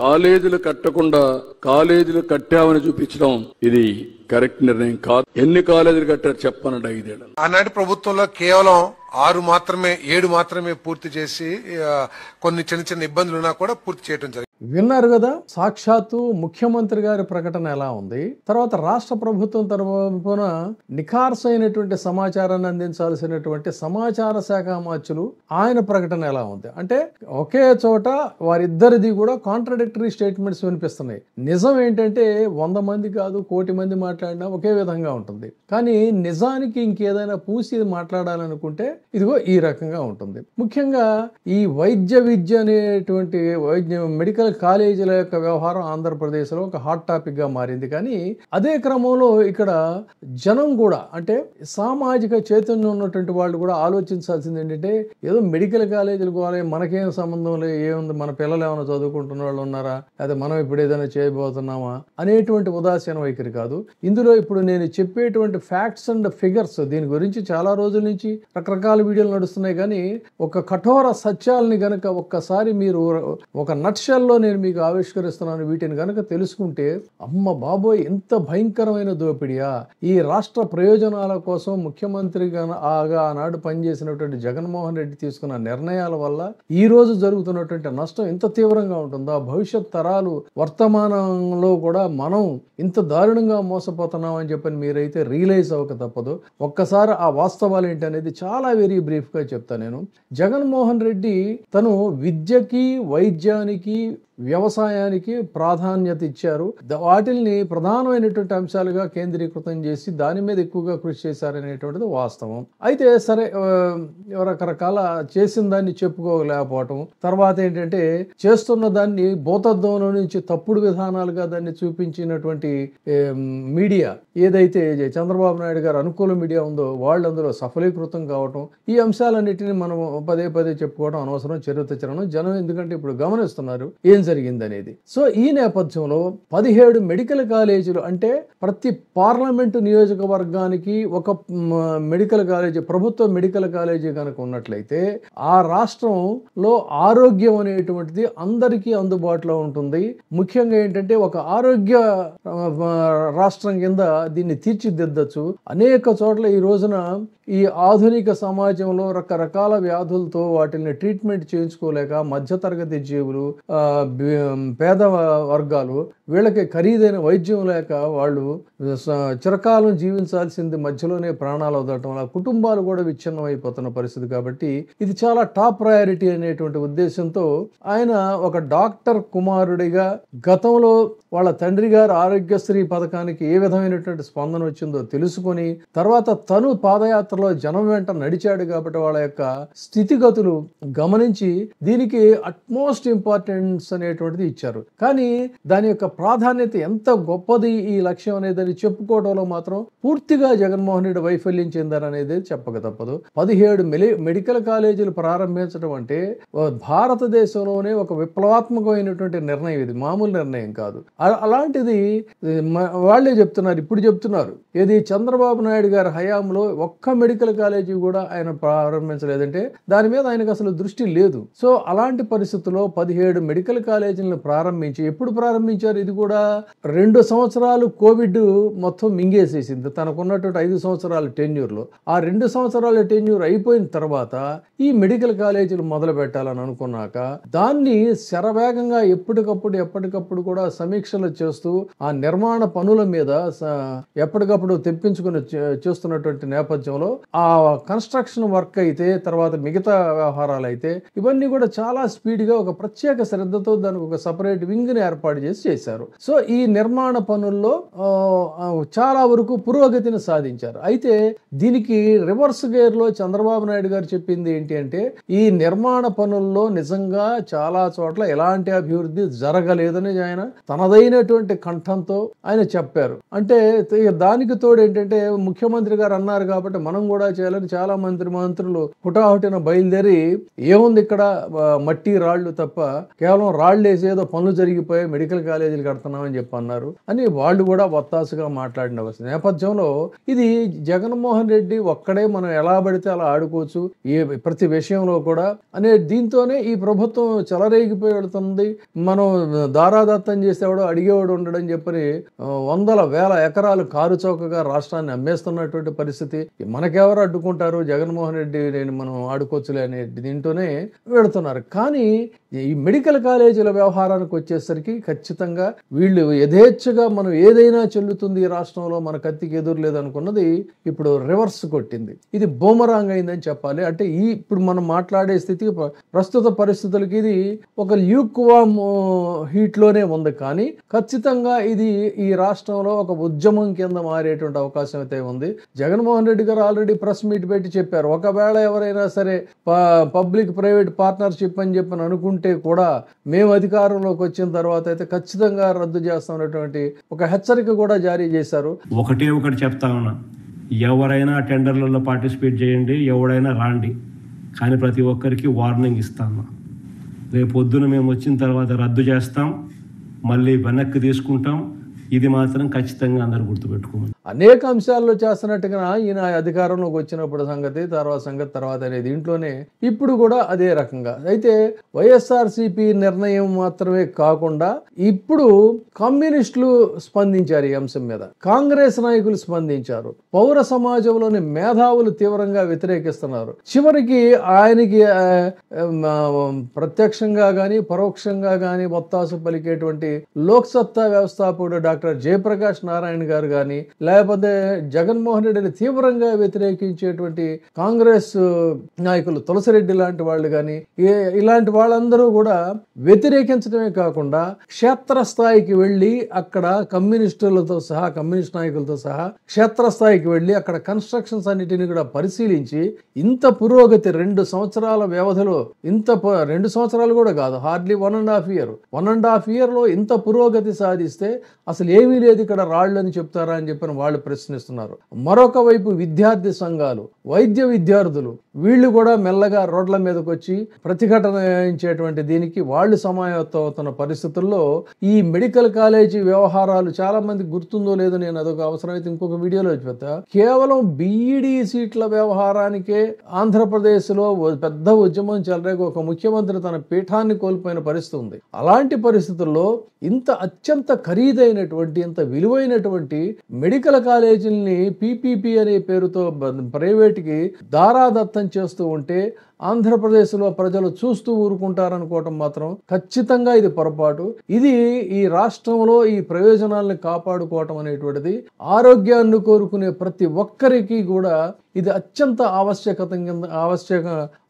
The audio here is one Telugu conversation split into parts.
కాలేజీలు కట్టకుండా కాలేజీలు కట్టామని చూపించడం ఇది కరెక్ట్ నిర్ణయం కాదు. ఎన్ని కాలేజీలు కట్టారు చెప్పనండి 5 ఏళ్ళు. ఆనాటి ప్రభుత్వంలో కేవలం 7 మాత్రమే పూర్తి చేసి కొన్ని చిన్న ఇబ్బందులు ఉన్నా కూడా పూర్తి చేయడం జరిగింది. విన్నారు కదా, సాక్షాత్తు ముఖ్యమంత్రి గారి ప్రకటన ఎలా ఉంది. తర్వాత రాష్ట్ర ప్రభుత్వం తరపున నిఖార్సైనటువంటి సమాచారాన్ని అందించాల్సినటువంటి సమాచార శాఖ మార్చులు ఆయన ప్రకటన ఎలా ఉంది అంటే ఒకే చోట వారిద్దరిది కూడా కాంట్రడిక్టరీ స్టేట్మెంట్స్ వినిపిస్తున్నాయి. నిజం ఏంటంటే 100 మంది కాదు 1 కోటి మంది మాట్లాడినా ఒకే విధంగా ఉంటుంది. కానీ నిజానికి ఇంకేదైనా పూసి మాట్లాడాలనుకుంటే ఇదిగో ఈ రకంగా ఉంటుంది. ముఖ్యంగా ఈ వైద్య విద్య అనేటువంటి మెడికల్ కాలేజీల యొక్క వ్యవహారం ఆంధ్రప్రదేశ్ లో ఒక హాట్ టాపిక్ గా మారింది. కానీ అదే క్రమంలో ఇక్కడ జనం కూడా అంటే సామాజిక చైతన్యం ఉన్నటువంటి వాళ్ళు కూడా ఆలోచించాల్సింది ఏంటంటే ఏదో మెడికల్ కాలేజీలు కూడా మనకేం సంబంధం లేదు, ఏముంది మన పిల్లలు ఏమైనా చదువుకుంటున్న వాళ్ళు ఉన్నారా, లేదా మనం ఇప్పుడు ఏదైనా చేయబోతున్నామా అనేటువంటి ఉదాసీన వైఖరి కాదు. ఇందులో ఇప్పుడు నేను చెప్పేటువంటి ఫ్యాక్ట్స్ అండ్ ఫిగర్స్ దీని గురించి చాలా రోజుల నుంచి రకరకాల వీడియోలు నడుస్తున్నాయి. కానీ ఒక కఠోర సత్యాలని గనక ఒక్కసారి మీరు ఒక నట్షెల్లో నేను మీకు ఆవిష్కరిస్తున్నాను. వీటిని గనక తెలుసుకుంటే అమ్మ బాబోయ్ ఎంత భయంకరమైన దోపిడియా. ఈ రాష్ట్ర ప్రయోజనాల కోసం ముఖ్యమంత్రిగా ఆనాడు పనిచేసినటువంటి జగన్మోహన్ రెడ్డి తీసుకున్న నిర్ణయాల వల్ల ఈ రోజు జరుగుతున్నటువంటి నష్టం ఎంత తీవ్రంగా ఉంటుందో, భవిష్యత్ తరాలు వర్తమానంలో కూడా మనం ఇంత దారుణంగా మోసపోతున్నాం అని చెప్పని మీరైతే రియలైజ్ అవ్వక తప్పదు. ఒక్కసారి ఆ వాస్తవాలు ఏంటి అనేది చాలా వెరీ బ్రీఫ్ గా చెప్తా. నేను జగన్మోహన్ రెడ్డి తను విద్యకి వైద్యానికి వ్యవసాయానికి ప్రాధాన్యత ఇచ్చారు. వాటిల్ని ప్రధానమైనటువంటి అంశాలుగా కేంద్రీకృతం చేసి దాని మీద ఎక్కువగా కృషి చేశారనేటువంటిది వాస్తవం. అయితే సరే రకరకాల చేసిన దాన్ని చెప్పుకోలేకపోవటం, తర్వాత ఏంటంటే చేస్తున్న దాన్ని భూతద్దంలో నుంచి తప్పుడు విధానాలుగా దాన్ని చూపించినటువంటి మీడియా ఏదైతే చంద్రబాబు నాయుడు గారు అనుకూల మీడియా ఉందో వాళ్ళు అందులో సఫలీకృతం కావటం, ఈ అంశాలన్నిటిని మనం పదే చెప్పుకోవడం అనవసరం, చరిత్రచరణం జనం ఎందుకంటే ఇప్పుడు గమనిస్తున్నారు ఏం జరిగింది అనేది. సో ఈ నేపథ్యంలో 17 మెడికల్ కాలేజీలు అంటే ప్రతి పార్లమెంటు నియోజకవర్గానికి ఒక మెడికల్ కాలేజీ, ప్రభుత్వ మెడికల్ కాలేజీ కనుక ఉన్నట్లయితే ఆ రాష్ట్రంలో ఆరోగ్యం అనేటువంటిది అందరికీ అందుబాటులో ఉంటుంది. ముఖ్యంగా ఏంటంటే ఒక ఆరోగ్య రాష్ట్రం కింద దీన్ని తీర్చిదిద్దచ్చు. అనేక చోట్ల ఈ రోజున ఈ ఆధునిక సమాజంలో రకరకాల వ్యాధులతో వాటిని ట్రీట్మెంట్ చేయించుకోలేక మధ్యతరగతి జీవులు, పేద వర్గాలు వీళ్ళకి ఖరీదైన వైద్యం లేక వాళ్ళు చిరకాలం జీవించాల్సింది మధ్యలోనే ప్రాణాలు వదలటం వల్ల కుటుంబాలు కూడా విచ్ఛిన్నం అయిపోతున్న పరిస్థితి. కాబట్టి ఇది చాలా టాప్ ప్రయారిటీ అనేటువంటి ఉద్దేశంతో ఆయన ఒక డాక్టర్ కుమారుడిగా గతంలో వాళ్ళ తండ్రి గారు ఆరోగ్యశ్రీ పథకానికి ఏ విధమైనటువంటి స్పందన వచ్చిందో తెలుసుకొని తర్వాత తను పాదయాత్రలో జనం వెంట నడిచాడు కాబట్టి వాళ్ళ యొక్క స్థితిగతులు గమనించి దీనికి అట్మోస్ట్ ఇంపార్టెన్స్ అనేటువంటిది ఇచ్చారు. కానీ దాని యొక్క ప్రాధాన్యత ఎంత గొప్పది ఈ లక్ష్యం అనేది చెప్పుకోవడంలో మాత్రం పూర్తిగా జగన్మోహన్ రెడ్డి వైఫల్యం చెందారనేది చెప్పక తప్పదు. 17 మెడికల్ కాలేజీలు ప్రారంభించడం అంటే భారతదేశంలోనే ఒక విప్లవాత్మకమైనటువంటి నిర్ణయం. ఇది మామూలు నిర్ణయం కాదు. అలాంటిది వాళ్ళే చెప్తున్నారు, ఇప్పుడు చెప్తున్నారు. ఏది చంద్రబాబు నాయుడు గారి హయాంలో ఒక్క మెడికల్ కాలేజీ కూడా ఆయన ప్రారంభించలేదంటే దాని మీద ఆయనకు అసలు దృష్టి లేదు. సో అలాంటి పరిస్థితుల్లో 17 మెడికల్ కాలేజీలను ప్రారంభించి ఎప్పుడు ప్రారంభించారు? ఇది కూడా 2 సంవత్సరాలు కోవిడ్ మొత్తం మింగేసేసింది తనకున్నటువంటి 5 సంవత్సరాల టెన్యూర్లో. ఆ 2 సంవత్సరాల టెన్యూర్ అయిపోయిన తర్వాత ఈ మెడికల్ కాలేజీలు మొదలు పెట్టాలని అనుకున్నాక దాన్ని శరవేగంగా ఎప్పటికప్పుడు కూడా సమీక్షలు చేస్తూ ఆ నిర్మాణ పనుల మీద ఎప్పటికప్పుడు తెప్పించుకుని చేస్తున్నటువంటి నేపథ్యంలో ఆ కన్స్ట్రక్షన్ వర్క్ అయితే తర్వాత మిగతా వ్యవహారాలు అయితే ఇవన్నీ కూడా చాలా స్పీడ్ గా ఒక ప్రత్యేక శ్రద్ధతో దానికి ఒక సపరేట్ వింగ్ ని ఏర్పాటు చేశారు. సో ఈ నిర్మాణ పనుల్లో చాలా వరకు పురోగతిని సాధించారు. అయితే దీనికి రివర్స్ గేర్ లో చంద్రబాబు నాయుడు గారు చెప్పింది ఏంటి అంటే ఈ నిర్మాణ పనుల్లో నిజంగా చాలా చోట్ల ఎలాంటి అభివృద్ధి జరగలేదని ఆయన తనదైనటువంటి కంఠంతో ఆయన చెప్పారు. అంటే దానికి తోడు ఏంటంటే ముఖ్యమంత్రి గారు అన్నారు కాబట్టి మనం కూడా చేయాలని చాలా మంత్రులు హుటాహుటిన బయలుదేరి ఏముంది ఇక్కడ మట్టి రాళ్లు తప్ప కేవలం రాళ్లు వేసి ఏదో పనులు జరిగిపోయి మెడికల్ కాలేజీలు కడుతున్నామని చెప్పి అన్నారు అని వాళ్ళు కూడా వత్తాసుగా మాట్లాడిన నేపథ్యంలో ఇది జగన్మోహన్ రెడ్డి ఒక్కడే మనం ఎలా పడితే అలా ఆడుకోవచ్చు ప్రతి విషయంలో కూడా అనే దీంతోనే ఈ ప్రభుత్వం చెలరేగిపోయి వెళుతుంది. మనం దారాదత్తం చేసేవాడు అడిగేవాడు ఉండడని చెప్పని వందల వేల ఎకరాలు కారు చౌకగా రాష్ట్రాన్ని అమ్మేస్తున్నటువంటి పరిస్థితి. మనకెవరు అడ్డుకుంటారు, జగన్మోహన్ రెడ్డి మనం ఆడుకోవచ్చులే అనే దీంట్లోనే వెళుతున్నారు. కానీ ఈ మెడికల్ కాలేజీల వ్యవహారానికి వచ్చేసరికి ఖచ్చితంగా వీళ్ళు యథేచ్ఛగా మనం ఏదైనా చెల్లుతుంది ఈ రాష్ట్రంలో, మన కత్తికి ఎదురు లేదనుకున్నది ఇప్పుడు రివర్స్ కొట్టింది. ఇది బూమరాంగ్ అయిందని చెప్పాలి. అంటే ఇప్పుడు మనం మాట్లాడే స్థితికి ప్రస్తుత పరిస్థితులకి ఇది ఒక ల్యూక్వామ్ హీట్ లోనే ఉంది. కానీ ఖచ్చితంగా ఇది ఈ రాష్ట్రంలో ఒక ఉద్యమం కింద మారేటువంటి అవకాశం అయితే ఉంది. జగన్మోహన్ రెడ్డి గారు ఆల్రెడీ ప్రెస్ మీట్ పెట్టి చెప్పారు, ఒకవేళ ఎవరైనా సరే పబ్లిక్ ప్రైవేట్ పార్ట్నర్షిప్ అని చెప్పని అనుకుంటే కూడా మేము అధికారంలోకి వచ్చిన తర్వాత అయితే ఖచ్చితంగా రద్దు చేస్తామన్నటువంటి ఒక హెచ్చరిక కూడా జారీ చేశారు. ఒకటి చెప్తా ఉన్నా, ఎవరైనా టెండర్లలో పార్టిసిపేట్ చేయండి, ఎవరైనా రాండి, కానీ ప్రతి ఒక్కరికి వార్నింగ్ ఇస్తాను. రేపు పొద్దున మేము వచ్చిన తర్వాత రద్దు చేస్తాం, మళ్ళీ వెనక్కి తీసుకుంటాం. ఇది మాత్రం ఖచ్చితంగా అందరూ గుర్తుపెట్టుకోమని. అనేక అంశాల్లో చేస్తున్నట్టుగా ఈయన అధికారంలోకి వచ్చినప్పుడు సంగతి తర్వాత అనేది దీంట్లోనే ఇప్పుడు కూడా అదే రకంగా. అయితే వైఎస్ఆర్సీపీ నిర్ణయం మాత్రమే కాకుండా ఇప్పుడు కమ్యూనిస్టులు స్పందించారు ఈ అంశం మీద, కాంగ్రెస్ నాయకులు స్పందించారు, పౌర సమాజంలోని మేధావులు తీవ్రంగా వ్యతిరేకిస్తున్నారు. చివరికి ఆయనకి ప్రత్యక్షంగా గాని పరోక్షంగా గాని ఒత్తాసు పలికేటువంటి లోక్సత్తా వ్యవస్థాపకుడు డాక్టర్ జయప్రకాష్ నారాయణ గారు గాని, లేకపోతే జగన్మోహన్ రెడ్డిని తీవ్రంగా వ్యతిరేకించేటువంటి కాంగ్రెస్ నాయకులు తులసిరెడ్డి లాంటి వాళ్ళు గాని, ఇలాంటి వాళ్ళందరూ కూడా వ్యతిరేకించడమే కాకుండా క్షేత్రస్థాయికి వెళ్లి అక్కడ కమ్యూనిస్టులతో సహా, కమ్యూనిస్ట్ నాయకులతో సహా క్షేత్రస్థాయికి వెళ్లి అక్కడ కన్స్ట్రక్షన్స్ అన్నిటిని కూడా పరిశీలించి ఇంత పురోగతి 2 సంవత్సరాల వ్యవధిలో, 2 సంవత్సరాలు కూడా కాదు, హార్డ్లీ 1.5 year లో ఇంత పురోగతి సాధిస్తే అసలు ఏమీ లేదు ఇక్కడ రాళ్ళు అని చెప్తారా అని చెప్పని వాళ్ళు ప్రశ్నిస్తున్నారు. మరొక వైపు విద్యార్థి సంఘాలు, వైద్య విద్యార్థులు వీళ్ళు కూడా మెల్లగా రోడ్ల మీదకి వచ్చి ప్రతిఘటనించేటువంటి దీనికి వాళ్ళు సమాయత్తం అవుతున్న పరిస్థితుల్లో ఈ మెడికల్ కాలేజీ వ్యవహారాలు చాలా మంది గుర్తుందో లేదో, నేను అదొక అవసరమైతే ఇంకొక వీడియోలో చెప్తా. కేవలం బీఈడీ సీట్ల వ్యవహారానికే ఆంధ్రప్రదేశ్ లో పెద్ద ఉద్యమం చెలరేగి ఒక ముఖ్యమంత్రి తన పీఠాన్ని కోల్పోయిన పరిస్థితి ఉంది. అలాంటి పరిస్థితుల్లో ఇంత అత్యంత ఖరీదైనటువంటి, ఇంత విలువైనటువంటి మెడికల్ కాలేజీల్ని పీపీపీ అనే పేరుతో ప్రైవేట్కి దారాదత్తం చేస్తూ ఉంటే ఆంధ్రప్రదేశ్లో ప్రజలు చూస్తూ ఊరుకుంటారనుకోవటం మాత్రం ఖచ్చితంగా ఇది పొరపాటు. ఇది ఈ రాష్ట్రంలో ఈ ప్రయోజనాలను కాపాడుకోవటం అనేటువంటిది ఆరోగ్యాన్ని కోరుకునే ప్రతి ఒక్కరికి కూడా ఇది అత్యంత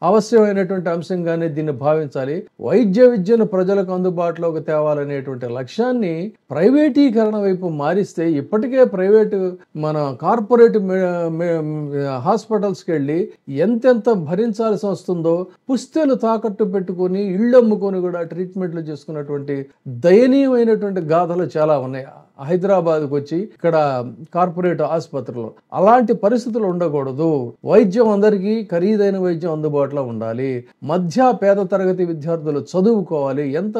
అవశ్యమైనటువంటి అంశంగానే దీన్ని భావించాలి. వైద్య విద్యను ప్రజలకు అందుబాటులోకి తేవాలనేటువంటి లక్ష్యాన్ని ప్రైవేటీకరణ వైపు మారిస్తే ఇప్పటికే ప్రైవేటు మన కార్పొరేట్ హాస్పిటల్స్కి వెళ్ళి ఎంతెంత భరించాల్సి వస్తుందో పుస్తెలు తాకట్టు పెట్టుకుని ఇళ్ళు అమ్ముకొని కూడా ట్రీట్మెంట్లు చేసుకున్నటువంటి దయనీయమైనటువంటి గాథలు చాలా ఉన్నాయి. హైదరాబాద్కు వచ్చి ఇక్కడ కార్పొరేట్ ఆసుపత్రులు అలాంటి పరిస్థితులు ఉండకూడదు. వైద్యం అందరికీ ఖరీదైన వైద్యం అందుబాటులో ఉండాలి. మధ్య పేద తరగతి విద్యార్థులు చదువుకోవాలి. ఎంత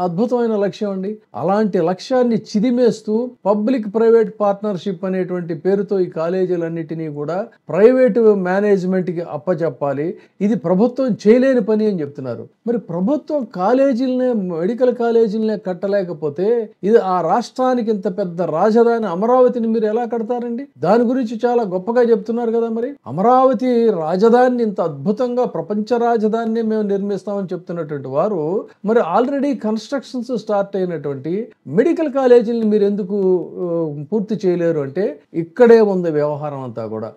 అద్భుతమైన లక్ష్యం అండి. అలాంటి లక్ష్యాన్ని చిదిమేస్తూ పబ్లిక్ ప్రైవేట్ పార్ట్నర్షిప్ అనేటువంటి పేరుతో ఈ కాలేజీలన్నిటినీ కూడా ప్రైవేటు మేనేజ్మెంట్ కి అప్పచెప్పాలి. ఇది ప్రభుత్వం చేయలేని పని అని చెప్తున్నారు. మరి ప్రభుత్వం కాలేజీలనే, మెడికల్ కాలేజీలనే కట్టలేకపోతే ఇది ఆ రాష్ట్రానికి ఇంత పెద్ద రాజధాని అమరావతిని మీరు ఎలా కడతారండి? దాని గురించి చాలా గొప్పగా చెప్తున్నారు కదా. మరి అమరావతి రాజధానిని ఇంత అద్భుతంగా ప్రపంచ రాజధానిని మేము నిర్మిస్తామని చెప్తున్నటువంటి వారు మరి ఆల్రెడీ కన్స్ట్రక్షన్స్ స్టార్ట్ అయినటువంటి మెడికల్ కాలేజీని మీరు ఎందుకు పూర్తి చేయలేరు అంటే ఇక్కడే ఉంది వ్యవహారం అంతా కూడా.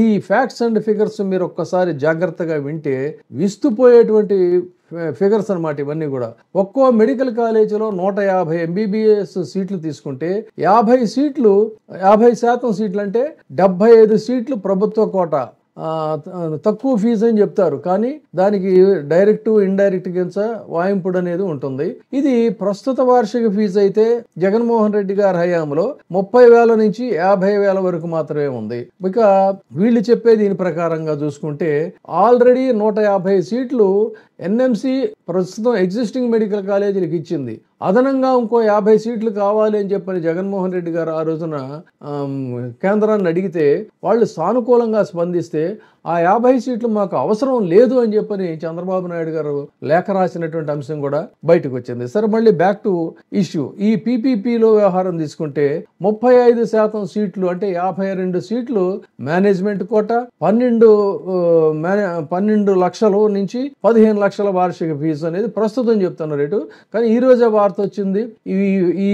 ఈ ఫ్యాక్ట్స్ అండ్ ఫిగర్స్ మీరు ఒక్కసారి జాగ్రత్తగా వింటే విస్తుపోయేటువంటి ఫిగర్స్ అన్నమాట ఇవన్నీ కూడా. ఒక్కో మెడికల్ కాలేజీలో 150 MBBS సీట్లు తీసుకుంటే 50% సీట్లు అంటే 75 సీట్లు ప్రభుత్వ కోట, తక్కువ ఫీజు అని చెప్తారు, కానీ దానికి డైరెక్ట్ ఇండైరెక్ట్ కింద వాయింపుడు అనేది ఉంటుంది. ఇది ప్రస్తుత వార్షిక ఫీజు అయితే జగన్మోహన్ రెడ్డి గారి హయాంలో 30,000 నుంచి 50,000 వరకు మాత్రమే ఉంది. ఇక వీళ్ళు చెప్పే దీని ప్రకారంగా చూసుకుంటే ఆల్రెడీ 150 సీట్లు ఎన్ఎంసి ప్రస్తుతం ఎగ్జిస్టింగ్ మెడికల్ కాలేజీలకు ఇచ్చింది. అదనంగా ఇంకో 50 సీట్లు కావాలి అని చెప్పని జగన్మోహన్ రెడ్డి గారు ఆ రోజున కేంద్రాన్ని అడిగితే వాళ్ళు సానుకూలంగా స్పందిస్తే ఆ 50 సీట్లు మాకు అవసరం లేదు అని చెప్పని చంద్రబాబు నాయుడు గారు లేఖ రాసినటువంటి అంశం కూడా బయటకు వచ్చింది. సరే, మళ్ళీ బ్యాక్ టు ఇష్యూ. ఈ పీపీపీలో వ్యవహారం తీసుకుంటే 35% సీట్లు అంటే 52 సీట్లు మేనేజ్మెంట్ కోట, 12 లక్షల నుంచి 15 లక్షల వార్షిక ఫీజు అనేది ప్రస్తుతం చెప్తున్న రేటు. కానీ ఈ రోజే వార్త వచ్చింది, ఈ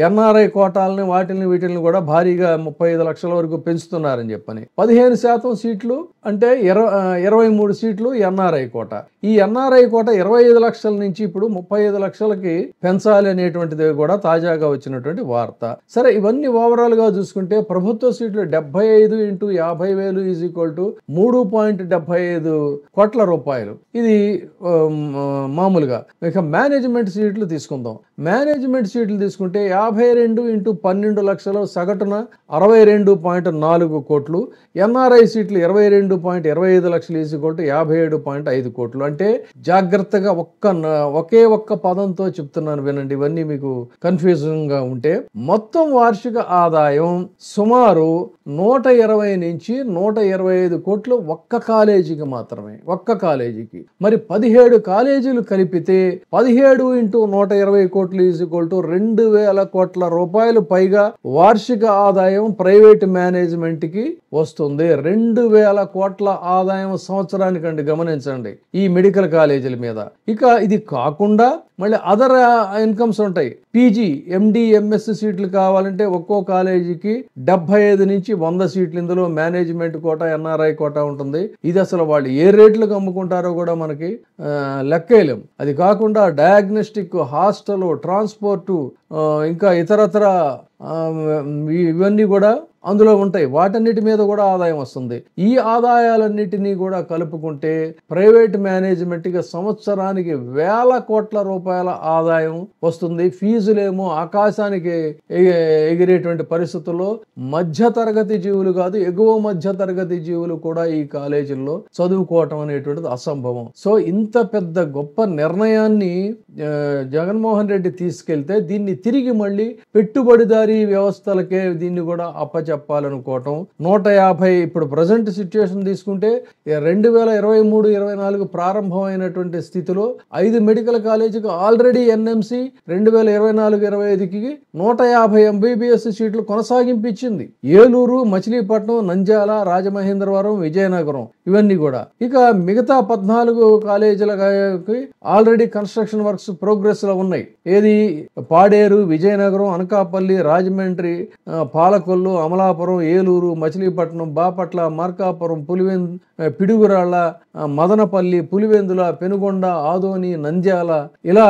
ఎన్ఆర్ఐ కోటాలని వీటిని కూడా భారీగా 35 లక్షల వరకు పెంచుతున్నారని చెప్పని. 15% సీట్లు అంటే 23 సీట్లు ఎన్ఆర్ఐ కోట. ఈ ఎన్ఆర్ఐ కోట 25 లక్షల నుంచి ఇప్పుడు 35 లక్షలకి పెంచాలి అనేటువంటిది కూడా తాజాగా వచ్చినటువంటి వార్త. సరే, ఇవన్నీ ఓవరాల్ గా చూసుకుంటే ప్రభుత్వ సీట్లు 75 × 50,000 ఈజ్ ఈక్వల్ టు 3.75 కోట్ల రూపాయలు. ఇది మామూలుగా. ఇక మేనేజ్మెంట్ సీట్లు తీసుకుందాం. మేనేజ్మెంట్ సీట్లు తీసుకుంటే 52 × 12 లక్షలు సగటున 62.4 కోట్లు. ఎన్ఆర్ఐ సీట్లు 22.25 లక్షలు ఈజ్ ఈక్వల్ టు 57.5 కోట్లు. అంటే జాగ్రత్తగా ఒకే ఒక్క పదంతో చెప్తున్నాను వినండి, ఇవన్నీ మీకు కన్ఫ్యూజన్ గా ఉంటే. మొత్తం వార్షిక ఆదాయం సుమారు 120 నుంచి 125 కోట్లు ఒక్క కాలేజీకి మాత్రమే. ఒక్క కాలేజీకి. మరి 17 కాలేజీలు కలిపితే 17 × 120 కోట్లు ఈజ్ ఈక్వల్ టు 2,000 కోట్ల రూపాయలు పైగా వార్షిక ఆదాయం ప్రైవేట్ మేనేజ్మెంట్ కి వస్తుంది. 2,000 కోట్ల ఆదాయం సంవత్సరానికండి, గమనించండి, ఈ మెడికల్ కాలేజీల మీద. ఇక ఇది కాకుండా మళ్ళీ అదర్ ఇన్కమ్స్ ఉంటాయి. పీజీ, ఎండి, ఎంఎస్ సీట్లు కావాలంటే ఒక్కో కాలేజీకి 75 నుంచి 100 సీట్లు. ఇందులో మేనేజ్మెంట్ కోట, ఎన్ఆర్ఐ కోట ఉంటుంది. ఇది అసలు వాళ్ళు ఏ రేట్లకు అమ్ముకుంటారో కూడా మనకి లెక్కేయలేం. అది కాకుండా డయాగ్నోస్టిక్, హాస్టల్, ట్రాన్స్పోర్టు, ఇంకా ఇతరత్ర ఇవన్నీ కూడా అందులో ఉంటాయి. వాటన్నిటి మీద కూడా ఆదాయం వస్తుంది. ఈ ఆదాయాలన్నిటినీ కూడా కలుపుకుంటే ప్రైవేట్ మేనేజ్మెంట్ కి సంవత్సరానికి 1,000 కోట్ల రూపాయల ఆదాయం వస్తుంది. ఫీజులేమో ఆకాశానికి ఎగిరేటువంటి పరిస్థితుల్లో మధ్య తరగతి జీవులు కాదు, ఎగువ మధ్య తరగతి జీవులు కూడా ఈ కాలేజీల్లో చదువుకోవటం అనేటువంటిది అసంభవం. సో ఇంత పెద్ద గొప్ప నిర్ణయాన్ని జగన్మోహన్ రెడ్డి తీసుకెళ్తే దీన్ని తిరిగి మళ్ళీ పెట్టుబడిదారీ వ్యవస్థలకే దీన్ని కూడా చెప్పాలనుకోవటం. 150 ఇప్పుడు ప్రజెంట్ సిచ్యువేషన్ తీసుకుంటే 2023-24 ప్రారంభమైనటువంటి స్థితిలో 5 మెడికల్ కాలేజీకి ఆల్రెడీ ఎన్ఎంసి 2024-25కి 150 ఎంబీబీఎస్ సీట్లు కొనసాగింపించింది. ఏలూరు, మచిలీపట్నం, నంద్యాల, రాజమహేంద్రవరం, విజయనగరం ఇవన్నీ కూడా. ఇక మిగతా 14 కాలేజీలకి ఆల్రెడీ కన్స్ట్రక్షన్ వర్క్స్ ప్రోగ్రెస్ లో ఉన్నాయి. ఏది పాడేరు, విజయనగరం, అనకాపల్లి, రాజమండ్రి, పాలకొల్లు, అమలాపురం, ఏలూరు, మచిలీపట్నం, బాపట్ల, మార్కాపురం, పిడుగురాళ్ల, మదనపల్లి, పులివెందుల, పెనుగొండ, ఆదోని, నంద్యాల, ఇలా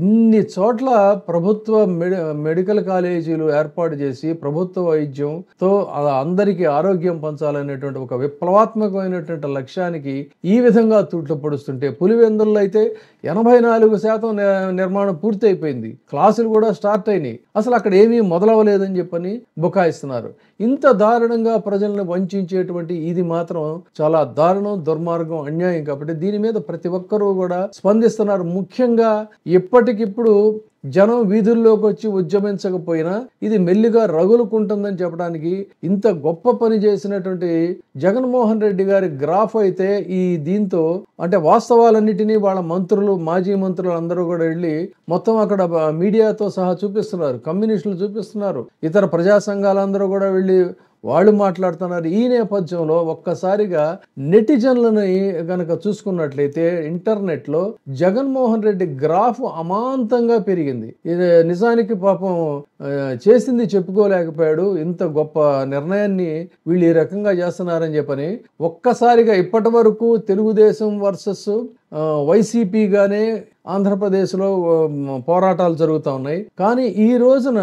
ఇన్ని చోట్ల ప్రభుత్వ మెడికల్ కాలేజీలు ఏర్పాటు చేసి ప్రభుత్వ వైద్యంతో అందరికీ ఆరోగ్యం పంచాలనేటువంటి ఒక విప్లవాత్మకమైనటువంటి లక్ష్యానికి ఈ విధంగా తూట్లు పొడుస్తుంటే, పులివెందుల్లో అయితే 84% నిర్మాణం పూర్తి అయిపోయింది. క్లాసులు కూడా స్టార్ట్ అయినాయి. అసలు అక్కడ ఏమీ మొదలవలేదని చెప్పని బుకాయిస్తున్నారు. ఇంత దారుణంగా ప్రజలను వంచేటువంటి ఇది మాత్రం చాలా దారుణం, దుర్మార్గం, అన్యాయం. కాబట్టి దీని మీద ప్రతి ఒక్కరూ కూడా స్పందిస్తున్నారు. ముఖ్యంగా ఇప్పటికిప్పుడు జనం వీధుల్లోకి వచ్చి ఉద్యమించకపోయినా ఇది మెల్లిగా రగులుకుంటుందని చెప్పడానికి ఇంత గొప్ప పని చేసినటువంటి జగన్మోహన్ రెడ్డి గారి గ్రాఫ్ అయితే ఈ దీంతో అంటే వాస్తవాలన్నిటినీ వాళ్ళ మంత్రులు, మాజీ మంత్రులు అందరూ కూడా వెళ్ళి మొత్తం అక్కడ మీడియాతో సహా చూపిస్తున్నారు, కమ్యూనిస్టులు చూపిస్తున్నారు, ఇతర ప్రజా సంఘాలందరూ కూడా వెళ్ళి వాళ్ళు మాట్లాడుతున్నారు. ఈ నేపథ్యంలో ఒక్కసారిగా నెటిజన్లని గనక చూసుకున్నట్లయితే ఇంటర్నెట్ లో జగన్మోహన్ రెడ్డి గ్రాఫ్ అమాంతంగా పెరిగింది. ఇది నిజానికి పాపం చేసింది చెప్పుకోలేకపోయాడు. ఇంత గొప్ప నిర్ణయాన్ని వీళ్ళు ఈ రకంగా చేస్తున్నారని చెప్పని ఒక్కసారిగా ఇప్పటి వరకు తెలుగుదేశం వర్సెస్ వైసీపీగానే ఆంధ్రప్రదేశ్లో పోరాటాలు జరుగుతూ ఉన్నాయి. కానీ ఈ రోజున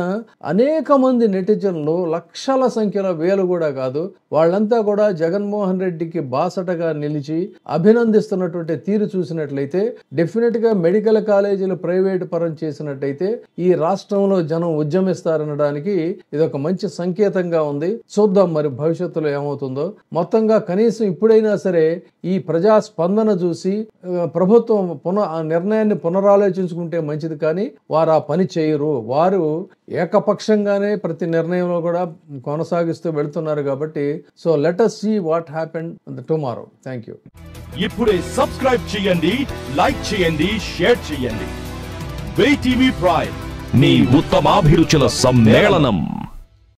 అనేక మంది నెటిజన్లు లక్షల సంఖ్యలో, వేలు కూడా కాదు, వాళ్ళంతా కూడా జగన్మోహన్ రెడ్డికి బాసటగా నిలిచి అభినందిస్తున్నటువంటి తీరు చూసినట్లయితే డెఫినెట్ గా మెడికల్ కాలేజీలు ప్రైవేటు పరం చేసినట్టయితే ఈ రాష్ట్రంలో జనం ఉద్యమిస్తారనడానికి ఇది ఒక మంచి సంకేతంగా ఉంది. చూద్దాం మరి భవిష్యత్తులో ఏమవుతుందో. మొత్తంగా కనీసం ఇప్పుడైనా సరే ఈ ప్రజా స్పందన చూసి ప్రభుత్వం నిర్ణయాన్ని పునరాలోచించుకుంటే మంచిది. కానీ వారు ఆ పని చేయరు. వారు ఏకపక్షంగానే ప్రతి నిర్ణయంలో కూడా కొనసాగిస్తూ వెళ్తున్నారు. కాబట్టి so let us see what happened tomorrow. Thank you. ఇప్పుడే సబ్స్క్రైబ్ చేయండి, లైక్ చేయండి, షేర్ చేయండి. VTV ప్రైమ్, మీ ఉత్తమాభిరుచుల సమ్మేళనం.